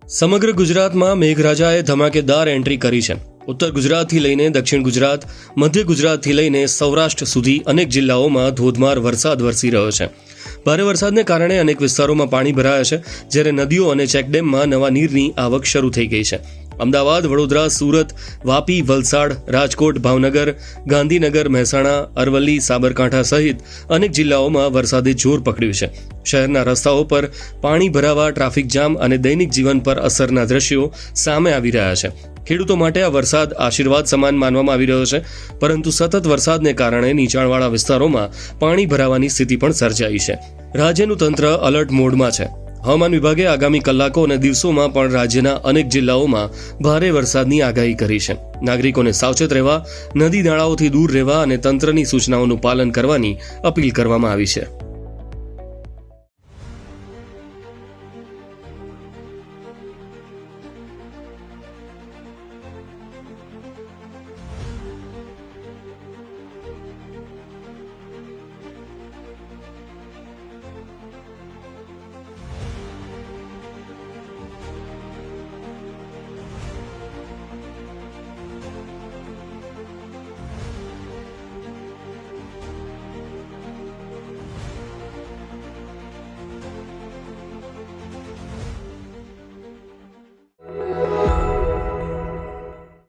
સમગ્ર ગુજરાતમાં મેઘરાજાએ ધમાકેદાર એન્ટ્રી કરી છે. ઉત્તર ગુજરાતથી લઈને દક્ષિણ ગુજરાત, મધ્ય ગુજરાતથી લઈને સૌરાષ્ટ્ર સુધી અનેક જિલ્લાઓમાં ધોધમાર વરસાદ વરસી રહ્યો છે. ભારે વરસાદને કારણે અનેક વિસ્તારોમાં પાણી ભરાયા છે, જ્યારે નદીઓ અને ચેકડેમમાં નવા નીરની આવક શરૂ થઈ ગઈ છે. અમદાવાદ, વડોદરા, સુરત, વાપી, વલસાડ, રાજકોટ, ભાવનગર, ગાંધીનગર, મહેસાણા, અરવલ્લી, સાબરકાંઠા સહિત અનેક જિલ્લાઓમાં વરસાદે જોર પકડ્યું છે. શહેરના રસ્તાઓ પર પાણી ભરાવા, ટ્રાફિક જામ અને દૈનિક જીવન પર અસરના દ્રશ્યો સામે આવી રહ્યા છે. ખેડૂતો માટે આ વરસાદ આશીર્વાદ સમાન માનવામાં આવી રહ્યો છે, પરંતુ સતત વરસાદને કારણે નીચાણવાળા વિસ્તારોમાં પાણી ભરાવાની સ્થિતિ પણ સર્જાઈ છે. રાજ્યનું તંત્ર અલર્ટ મોડમાં છે. હવામાન વિભાગે આગામી કલાકો અને દિવસોમાં પણ રાજ્યના અનેક જિલ્લાઓમાં ભારે વરસાદની આગાહી કરી છે. નાગરિકોને સાવચેત રહેવા, નદી નાળાઓથી દૂર રહેવા અને તંત્રની સૂચનાઓનું પાલન કરવાની અપીલ કરવામાં આવી છે.